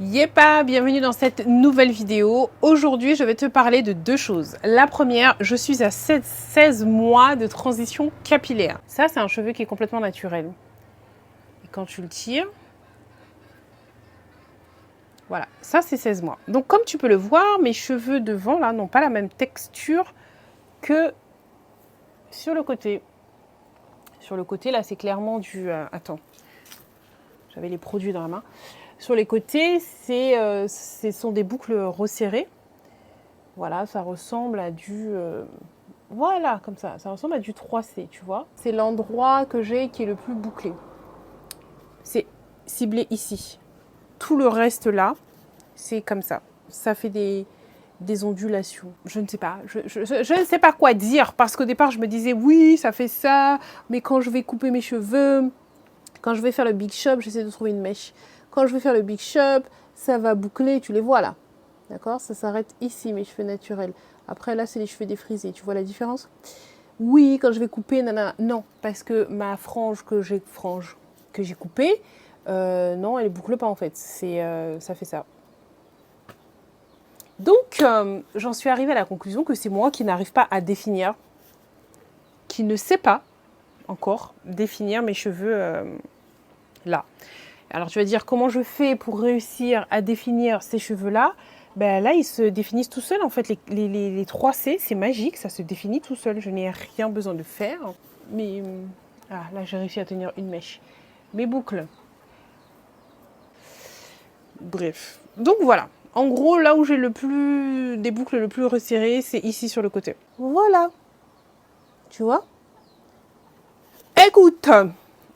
Yepa, bienvenue dans cette nouvelle vidéo. Aujourd'hui, je vais te parler de deux choses. La première, je suis à 16 mois de transition capillaire. Ça, c'est un cheveu qui est complètement naturel. Et quand tu le tires, voilà, ça c'est 16 mois. Donc comme tu peux le voir, mes cheveux devant là n'ont pas la même texture que sur le côté. Sur le côté, là, c'est clairement du... attends, j'avais les produits dans la main. Sur les côtés, ce sont des boucles resserrées. Voilà, ça ressemble à du... voilà, comme ça. Ça ressemble à du 3C, tu vois. C'est l'endroit que j'ai qui est le plus bouclé. C'est ciblé ici. Tout le reste là, c'est comme ça. Ça fait des ondulations. Je ne sais pas. Je ne sais pas quoi dire. Parce qu'au départ, je me disais, oui, ça fait ça. Mais quand je vais couper mes cheveux, quand je vais faire le big shop, j'essaie de trouver une mèche. Quand je vais faire le big shop, ça va boucler, tu les vois là. D'accord? Ça s'arrête ici, mes cheveux naturels. Après, là, c'est les cheveux défrisés. Tu vois la différence? Oui, quand je vais couper, nanana. Non, parce que ma frange que j'ai coupée, non, elle ne boucle pas en fait. Ça fait ça. Donc, j'en suis arrivée à la conclusion que c'est moi qui n'arrive pas à définir, qui ne sais pas encore définir mes cheveux là. Alors tu vas dire comment je fais pour réussir à définir ces cheveux-là? Ben là, ils se définissent tout seuls. En fait, les 3C, c'est magique, ça se définit tout seul. Je n'ai rien besoin de faire. Mais là, j'ai réussi à tenir une mèche. Mes boucles. Bref. Donc voilà. En gros, là où j'ai des boucles le plus resserrées, c'est ici sur le côté. Voilà. Tu vois? Écoute,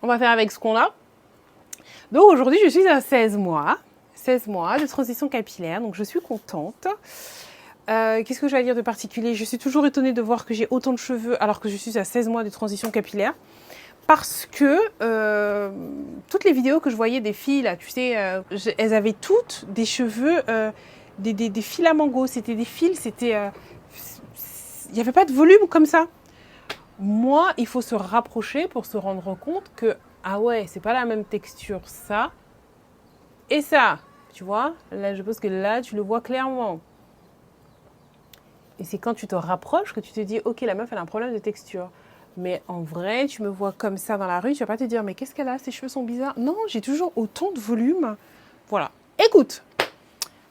on va faire avec ce qu'on a. Donc aujourd'hui, je suis à 16 mois de transition capillaire, donc je suis contente. Qu'est-ce que je vais dire de particulier? Je suis toujours étonnée de voir que j'ai autant de cheveux alors que je suis à 16 mois de transition capillaire. Parce que toutes les vidéos que je voyais des filles, là, tu sais, elles avaient toutes des cheveux, des fils à mango. C'était des fils, il n'y avait pas de volume comme ça. Moi, il faut se rapprocher pour se rendre compte que ah ouais, c'est pas la même texture ça et ça, tu vois. Là, je pense que là, tu le vois clairement. Et c'est quand tu te rapproches que tu te dis, ok, la meuf, elle a un problème de texture. Mais en vrai, tu me vois comme ça dans la rue, tu vas pas te dire, mais qu'est-ce qu'elle a? Ses cheveux sont bizarres. Non, j'ai toujours autant de volume. Voilà. Écoute.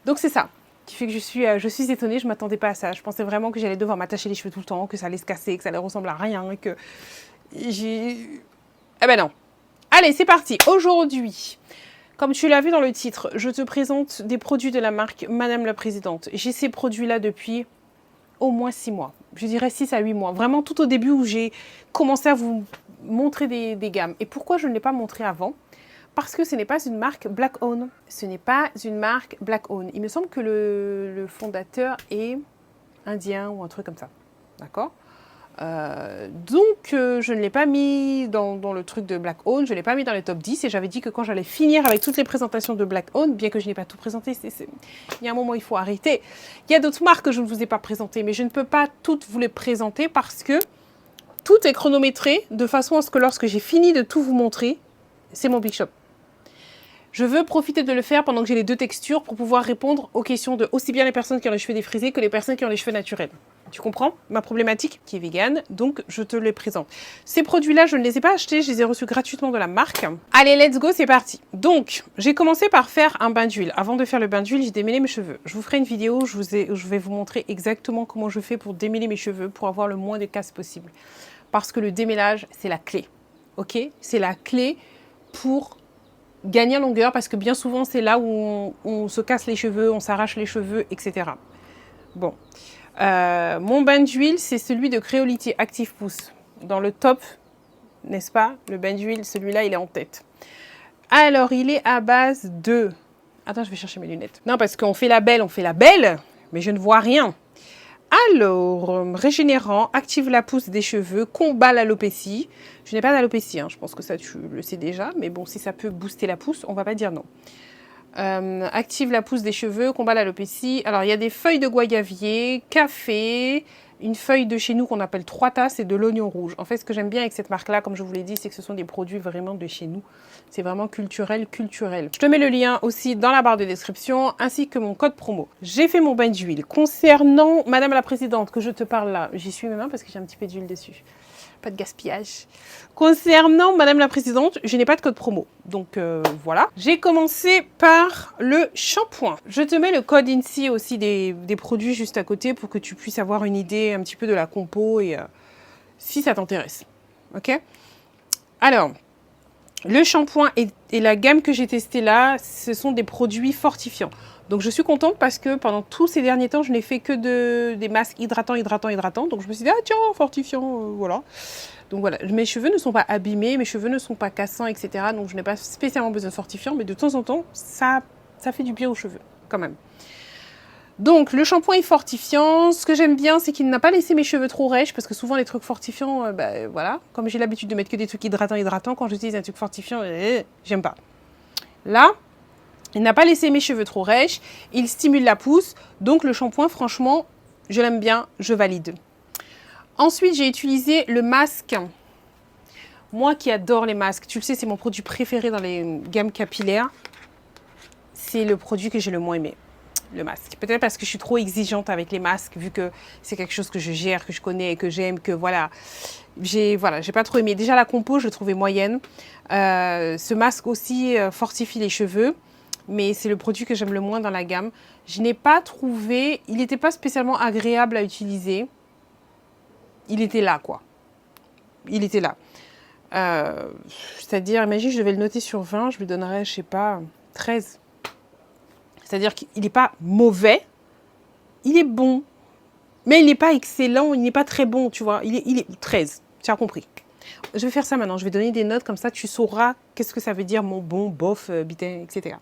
Donc c'est ça qui fait que je suis étonnée, je m'attendais pas à ça. Je pensais vraiment que j'allais devoir m'attacher les cheveux tout le temps, que ça allait se casser, que ça allait ressembler à rien, que j'ai... Eh ben non. Allez, c'est parti. Aujourd'hui, comme tu l'as vu dans le titre, je te présente des produits de la marque Madame la Présidente. J'ai ces produits-là depuis au moins 6 mois. Je dirais 6 à 8 mois. Vraiment tout au début où j'ai commencé à vous montrer des gammes. Et pourquoi je ne l'ai pas montré avant? Parce que ce n'est pas une marque Black Owned. Ce n'est pas une marque Black Owned. Il me semble que le fondateur est indien ou un truc comme ça. D'accord? Donc, je ne l'ai pas mis dans le truc de Black Owned, je ne l'ai pas mis dans les top 10 et j'avais dit que quand j'allais finir avec toutes les présentations de Black Owned, bien que je n'ai pas tout présenté, il y a un moment où il faut arrêter. Il y a d'autres marques que je ne vous ai pas présentées, mais je ne peux pas toutes vous les présenter parce que tout est chronométré de façon à ce que lorsque j'ai fini de tout vous montrer, c'est mon Big Shop. Je veux profiter de le faire pendant que j'ai les deux textures pour pouvoir répondre aux questions de aussi bien les personnes qui ont les cheveux défrisés que les personnes qui ont les cheveux naturels. Tu comprends ma problématique qui est végane, donc je te les présente. Ces produits-là, je ne les ai pas achetés, je les ai reçus gratuitement de la marque. Allez, let's go, c'est parti. Donc, j'ai commencé par faire un bain d'huile. Avant de faire le bain d'huile, j'ai démêlé mes cheveux. Je vous ferai une vidéo où je vais vous montrer exactement comment je fais pour démêler mes cheveux pour avoir le moins de casse possible. Parce que le démêlage, c'est la clé. Ok? C'est la clé pour gagner en longueur parce que bien souvent, c'est là où on se casse les cheveux, on s'arrache les cheveux, etc. Bon. Mon bain d'huile, c'est celui de Créolité Active Pousse. Dans le top, n'est-ce pas? Le bain d'huile, celui-là, il est en tête. Alors, il est à base de... Attends, je vais chercher mes lunettes. Non, parce qu'on fait la belle, mais je ne vois rien. Alors, régénérant, active la pousse des cheveux, combat l'alopécie. Je n'ai pas d'alopécie, hein, je pense que ça tu le sais déjà, mais bon, si ça peut booster la pousse, on va pas dire non. Active la pousse des cheveux, combat l'alopécie. Alors, il y a des feuilles de guayavier, café, une feuille de chez nous qu'on appelle 3 tasses et de l'oignon rouge. En fait, ce que j'aime bien avec cette marque-là, comme je vous l'ai dit, c'est que ce sont des produits vraiment de chez nous. C'est vraiment culturel. Je te mets le lien aussi dans la barre de description, ainsi que mon code promo. J'ai fait mon bain d'huile. Concernant Madame la Présidente, que je te parle là, j'y suis maintenant parce que j'ai un petit peu d'huile dessus. Pas de gaspillage. Concernant Madame la Présidente, je n'ai pas de code promo. Donc voilà. J'ai commencé par le shampoing. Je te mets le code INSEE aussi des produits juste à côté pour que tu puisses avoir une idée un petit peu de la compo et si ça t'intéresse. Ok? Alors, le shampoing et la gamme que j'ai testée là, ce sont des produits fortifiants. Donc je suis contente parce que pendant tous ces derniers temps, je n'ai fait que des masques hydratants. Donc je me suis dit, ah tiens, fortifiant, voilà. Donc voilà, mes cheveux ne sont pas abîmés, mes cheveux ne sont pas cassants, etc. Donc je n'ai pas spécialement besoin de fortifiant, mais de temps en temps, ça fait du bien aux cheveux, quand même. Donc le shampoing est fortifiant. Ce que j'aime bien, c'est qu'il n'a pas laissé mes cheveux trop rêches, parce que souvent les trucs fortifiants, voilà. Comme j'ai l'habitude de mettre que des trucs hydratants, quand j'utilise un truc fortifiant, j'aime pas. Là, il n'a pas laissé mes cheveux trop rêches, il stimule la pousse, donc le shampoing, franchement, je l'aime bien, je valide. Ensuite, j'ai utilisé le masque. Moi qui adore les masques, tu le sais, c'est mon produit préféré dans les gammes capillaires. C'est le produit que j'ai le moins aimé, le masque. Peut-être parce que je suis trop exigeante avec les masques, vu que c'est quelque chose que je gère, que je connais, que j'aime, que voilà. J'ai pas trop aimé. Déjà, la compo, je le trouvais moyenne. Ce masque aussi fortifie les cheveux. Mais c'est le produit que j'aime le moins dans la gamme. Je n'ai pas trouvé... Il n'était pas spécialement agréable à utiliser. Il était là, quoi. Il était là. C'est-à-dire, imagine, je devais le noter sur 20, je lui donnerais, je sais pas, 13. C'est-à-dire qu'il n'est pas mauvais. Il est bon. Mais il n'est pas excellent, il n'est pas très bon, tu vois. Il est 13, tu as compris. Je vais faire ça maintenant. Je vais donner des notes, comme ça, tu sauras qu'est-ce que ça veut dire, mon bon, bof, bitin, etc.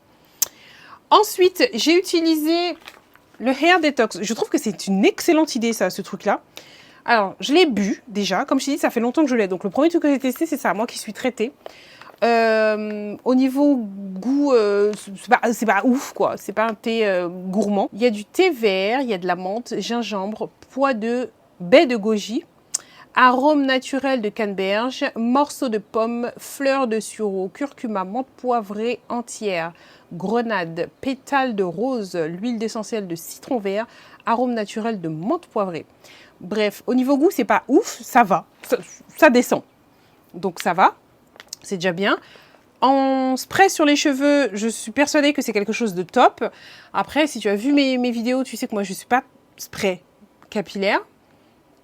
Ensuite, j'ai utilisé le Hair Detox. Je trouve que c'est une excellente idée, ça, ce truc-là. Alors, je l'ai bu, déjà. Comme je t'ai dit, ça fait longtemps que je l'ai. Donc, le premier truc que j'ai testé, c'est ça. Moi qui suis traitée. Au niveau goût, c'est pas ouf, quoi. C'est pas un thé gourmand. Il y a du thé vert, il y a de la menthe, gingembre, pois de baie de goji, arôme naturel de canneberge, morceaux de pomme, fleurs de sureau, curcuma, menthe poivrée entière, grenade, pétales de rose, l'huile d'essentiel de citron vert, arôme naturel de menthe poivrée. Bref, au niveau goût, c'est pas ouf, ça va, ça descend. Donc ça va, c'est déjà bien. En spray sur les cheveux, je suis persuadée que c'est quelque chose de top. Après, si tu as vu mes vidéos, tu sais que moi, je ne suis pas spray capillaire.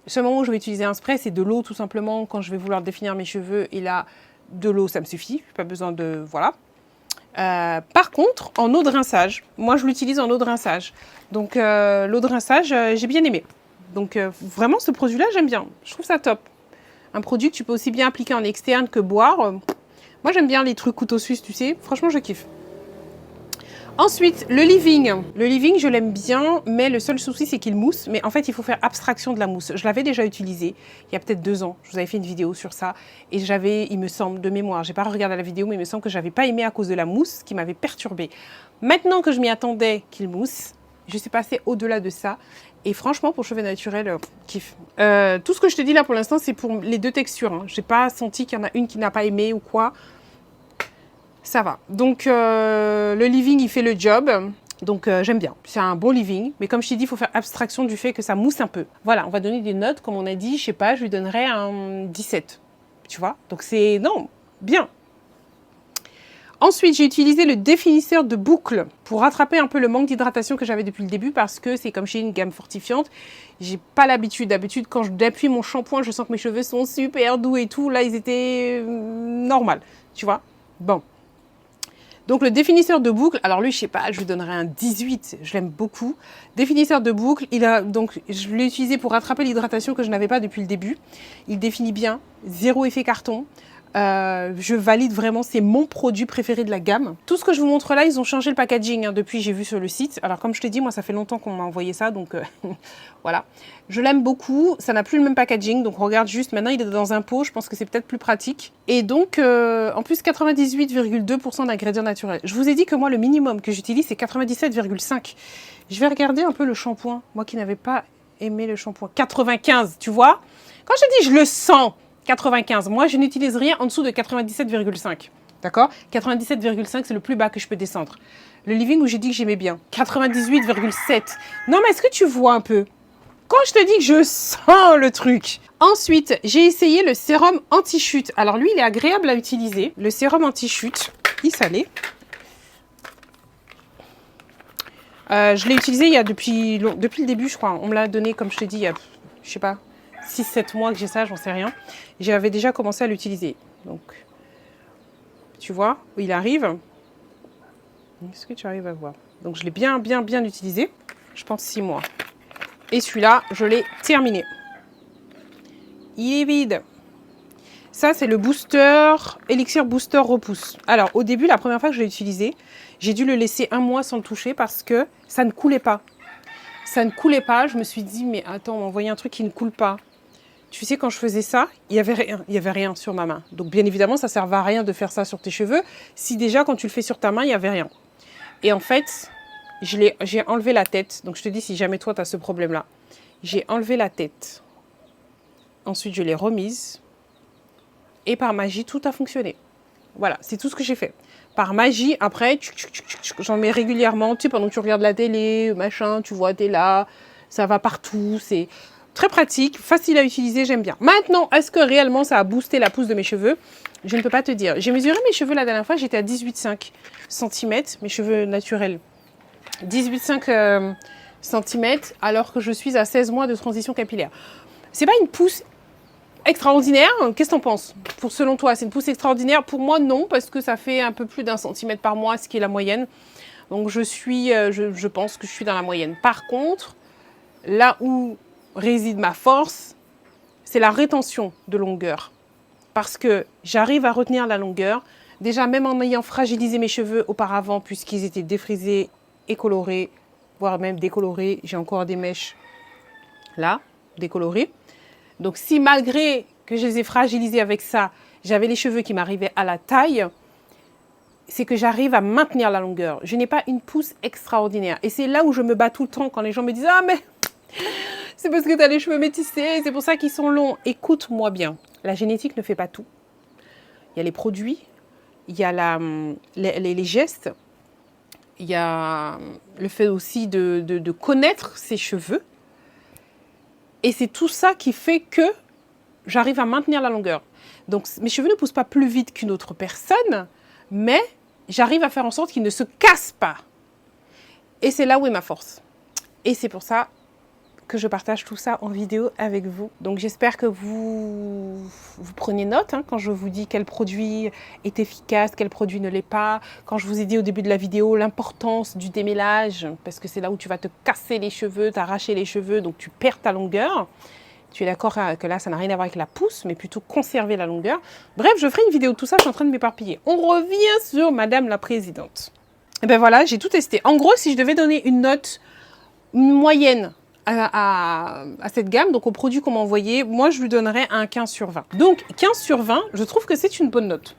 Le seul moment où je vais utiliser un spray, c'est de l'eau, tout simplement, quand je vais vouloir définir mes cheveux. Et là, de l'eau, ça me suffit. Pas besoin de... Voilà. Par contre, en eau de rinçage, moi, je l'utilise en eau de rinçage. Donc, l'eau de rinçage, j'ai bien aimé. Donc, vraiment, ce produit-là, j'aime bien. Je trouve ça top. Un produit que tu peux aussi bien appliquer en externe que boire. Moi, j'aime bien les trucs couteau suisse, tu sais. Franchement, je kiffe. Ensuite, le leave-in. Le leave-in, je l'aime bien, mais le seul souci, c'est qu'il mousse. Mais en fait, il faut faire abstraction de la mousse. Je l'avais déjà utilisé il y a peut-être 2 ans. Je vous avais fait une vidéo sur ça. Et j'avais, il me semble, de mémoire, j'ai pas regardé la vidéo, mais il me semble que j'avais pas aimé à cause de la mousse, qui m'avait perturbée. Maintenant que je m'y attendais qu'il mousse, je suis passée au-delà de ça. Et franchement, pour cheveux naturels, kiff. Tout ce que je te dis là, pour l'instant, c'est pour les 2 textures. Hein. Je n'ai pas senti qu'il y en a une qui n'a pas aimé ou quoi. Ça va. Donc, le leave-in, il fait le job. Donc, j'aime bien. C'est un bon leave-in. Mais comme je t'ai dit, il faut faire abstraction du fait que ça mousse un peu. Voilà, on va donner des notes. Comme on a dit, je sais pas, je lui donnerais un 17. Tu vois? Donc, c'est... Non, bien. Ensuite, j'ai utilisé le définisseur de boucle pour rattraper un peu le manque d'hydratation que j'avais depuis le début parce que c'est comme chez une gamme fortifiante. J'ai pas l'habitude. D'habitude, quand j'appuie mon shampoing, je sens que mes cheveux sont super doux et tout. Là, ils étaient normal, tu vois. Bon. Donc, le définisseur de boucle, alors lui, je sais pas, je lui donnerais un 18. Je l'aime beaucoup. Définisseur de boucle, donc, je l'ai utilisé pour rattraper l'hydratation que je n'avais pas depuis le début. Il définit bien, 0 effet carton. Je valide vraiment, c'est mon produit préféré de la gamme. Tout ce que je vous montre là, ils ont changé le packaging hein, depuis j'ai vu sur le site. Alors comme je t'ai dit, moi ça fait longtemps qu'on m'a envoyé ça, donc voilà. Je l'aime beaucoup, ça n'a plus le même packaging, donc regarde juste, maintenant il est dans un pot, je pense que c'est peut-être plus pratique. Et donc, en plus 98,2% d'ingrédients naturels. Je vous ai dit que moi le minimum que j'utilise c'est 97,5. Je vais regarder un peu le shampoing, moi qui n'avais pas aimé le shampoing. 95, tu vois? Quand je dis je le sens, 95. Moi, je n'utilise rien en dessous de 97,5. D'accord? 97,5, c'est le plus bas que je peux descendre. Le living où j'ai dit que j'aimais bien. 98,7. Non, mais est-ce que tu vois un peu? Quand je te dis que je sens le truc. Ensuite, j'ai essayé le sérum anti-chute. Alors lui, il est agréable à utiliser. Le sérum anti-chute, il salé. Je l'ai utilisé il y a depuis le début, je crois. On me l'a donné, comme je te dis, il y a, je sais pas, 6-7 mois que j'ai ça, j'en sais rien. J'avais déjà commencé à l'utiliser. Donc, tu vois, où il arrive. Est-ce que tu arrives à voir? Donc, je l'ai bien utilisé. Je pense 6 mois. Et celui-là, je l'ai terminé. Il est vide. Ça, c'est le booster, Elixir Booster Repousse. Alors, au début, la première fois que je l'ai utilisé, j'ai dû le laisser 1 mois sans le toucher parce que ça ne coulait pas. Ça ne coulait pas. Je me suis dit, mais attends, on m'a envoyé un truc qui ne coule pas. Tu sais, quand je faisais ça, il y avait rien sur ma main. Donc, bien évidemment, ça ne sert à rien de faire ça sur tes cheveux. Si déjà, quand tu le fais sur ta main, il n'y avait rien. Et en fait, j'ai enlevé la tête. Donc, je te dis, si jamais toi, tu as ce problème-là. J'ai enlevé la tête. Ensuite, je l'ai remise. Et par magie, tout a fonctionné. Voilà, c'est tout ce que j'ai fait. Par magie, après, j'en mets régulièrement. Tu sais, pendant que tu regardes la télé, machin, tu vois, t'es là. Ça va partout. C'est très pratique, facile à utiliser, j'aime bien. Maintenant, est-ce que réellement ça a boosté la pousse de mes cheveux? Je ne peux pas te dire. J'ai mesuré mes cheveux la dernière fois, j'étais à 18,5 cm, mes cheveux naturels. 18,5 cm, alors que je suis à 16 mois de transition capillaire. C'est pas une pousse extraordinaire. Qu'est-ce que t'en penses? Pour selon toi, c'est une pousse extraordinaire? Pour moi, non, parce que ça fait un peu plus d'1 centimètre par mois, ce qui est la moyenne. Donc je pense que je suis dans la moyenne. Par contre, là où réside ma force, c'est la rétention de longueur. Parce que j'arrive à retenir la longueur. Déjà, même en ayant fragilisé mes cheveux auparavant, puisqu'ils étaient défrisés et colorés, voire même décolorés, j'ai encore des mèches là, décolorées. Donc si malgré que je les ai fragilisés avec ça, j'avais les cheveux qui m'arrivaient à la taille, c'est que j'arrive à maintenir la longueur. Je n'ai pas une pousse extraordinaire. Et c'est là où je me bats tout le temps quand les gens me disent « Ah mais c'est parce que tu as les cheveux métissés, c'est pour ça qu'ils sont longs. » Écoute-moi bien, la génétique ne fait pas tout. Il y a les produits, il y a les gestes, il y a le fait aussi de connaître ses cheveux. Et c'est tout ça qui fait que j'arrive à maintenir la longueur. Donc mes cheveux ne poussent pas plus vite qu'une autre personne, mais j'arrive à faire en sorte qu'ils ne se cassent pas. Et c'est là où est ma force. Et c'est pour ça que je partage tout ça en vidéo avec vous. Donc j'espère que vous prenez note quand je vous dis quel produit est efficace, quel produit ne l'est pas. Quand je vous ai dit au début de la vidéo l'importance du démêlage, parce que c'est là où tu vas te casser les cheveux, t'arracher les cheveux, donc tu perds ta longueur. Tu es d'accord que là, ça n'a rien à voir avec la pousse, mais plutôt conserver la longueur. Bref, je ferai une vidéo de tout ça, je suis en train de m'éparpiller. On revient sur Madame la Présidente. Et ben voilà, j'ai tout testé. En gros, si je devais donner une note moyenne à cette gamme, donc aux produits qu'on m'a envoyés, moi je lui donnerais un 15 sur 20. Donc 15 sur 20, je trouve que c'est une bonne note.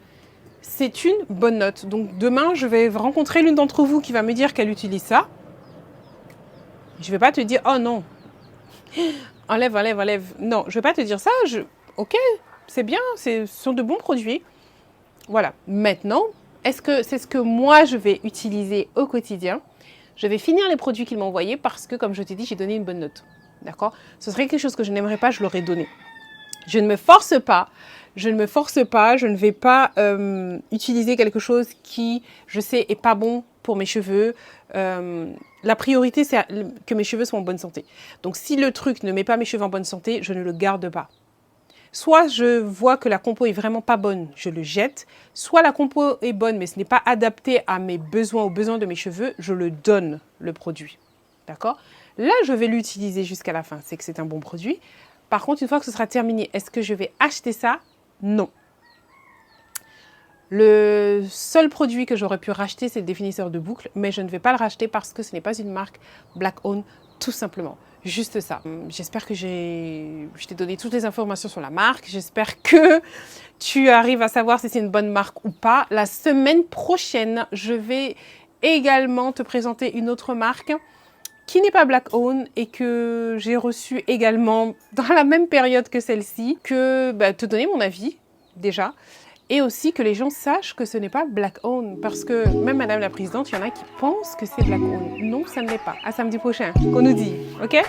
C'est une bonne note. Donc demain, je vais rencontrer l'une d'entre vous qui va me dire qu'elle utilise ça. Je ne vais pas te dire, oh non, enlève, enlève, enlève. Non, je ne vais pas te dire ça. Ok, c'est bien, ce sont de bons produits. Voilà. Maintenant, est-ce que c'est ce que moi je vais utiliser au quotidien? Je vais finir les produits qu'il m'a envoyés parce que, comme je t'ai dit, j'ai donné une bonne note. D'accord? Ce serait quelque chose que je n'aimerais pas, je l'aurais donné. Je ne me force pas. Je ne me force pas. Je ne vais pas utiliser quelque chose qui, je sais, est pas bon pour mes cheveux. La priorité, c'est que mes cheveux soient en bonne santé. Donc, si le truc ne met pas mes cheveux en bonne santé, je ne le garde pas. Soit je vois que la compo est vraiment pas bonne, je le jette. Soit la compo est bonne, mais ce n'est pas adapté à mes besoins, aux besoins de mes cheveux, je le donne, le produit. D'accord? Là, je vais l'utiliser jusqu'à la fin. C'est que c'est un bon produit. Par contre, une fois que ce sera terminé, est-ce que je vais acheter ça? Non. Le seul produit que j'aurais pu racheter, c'est le définisseur de boucle, mais je ne vais pas le racheter parce que ce n'est pas une marque Black Owned, tout simplement. Juste ça. J'espère que je t'ai donné toutes les informations sur la marque. J'espère que tu arrives à savoir si c'est une bonne marque ou pas. La semaine prochaine, je vais également te présenter une autre marque qui n'est pas Black Owned et que j'ai reçue également dans la même période que celle-ci, te donner mon avis déjà. Et aussi que les gens sachent que ce n'est pas Black Owned. Parce que même Madame la Présidente, il y en a qui pensent que c'est Black Owned. Non, ça ne l'est pas. À samedi prochain, qu'on nous dit. OK?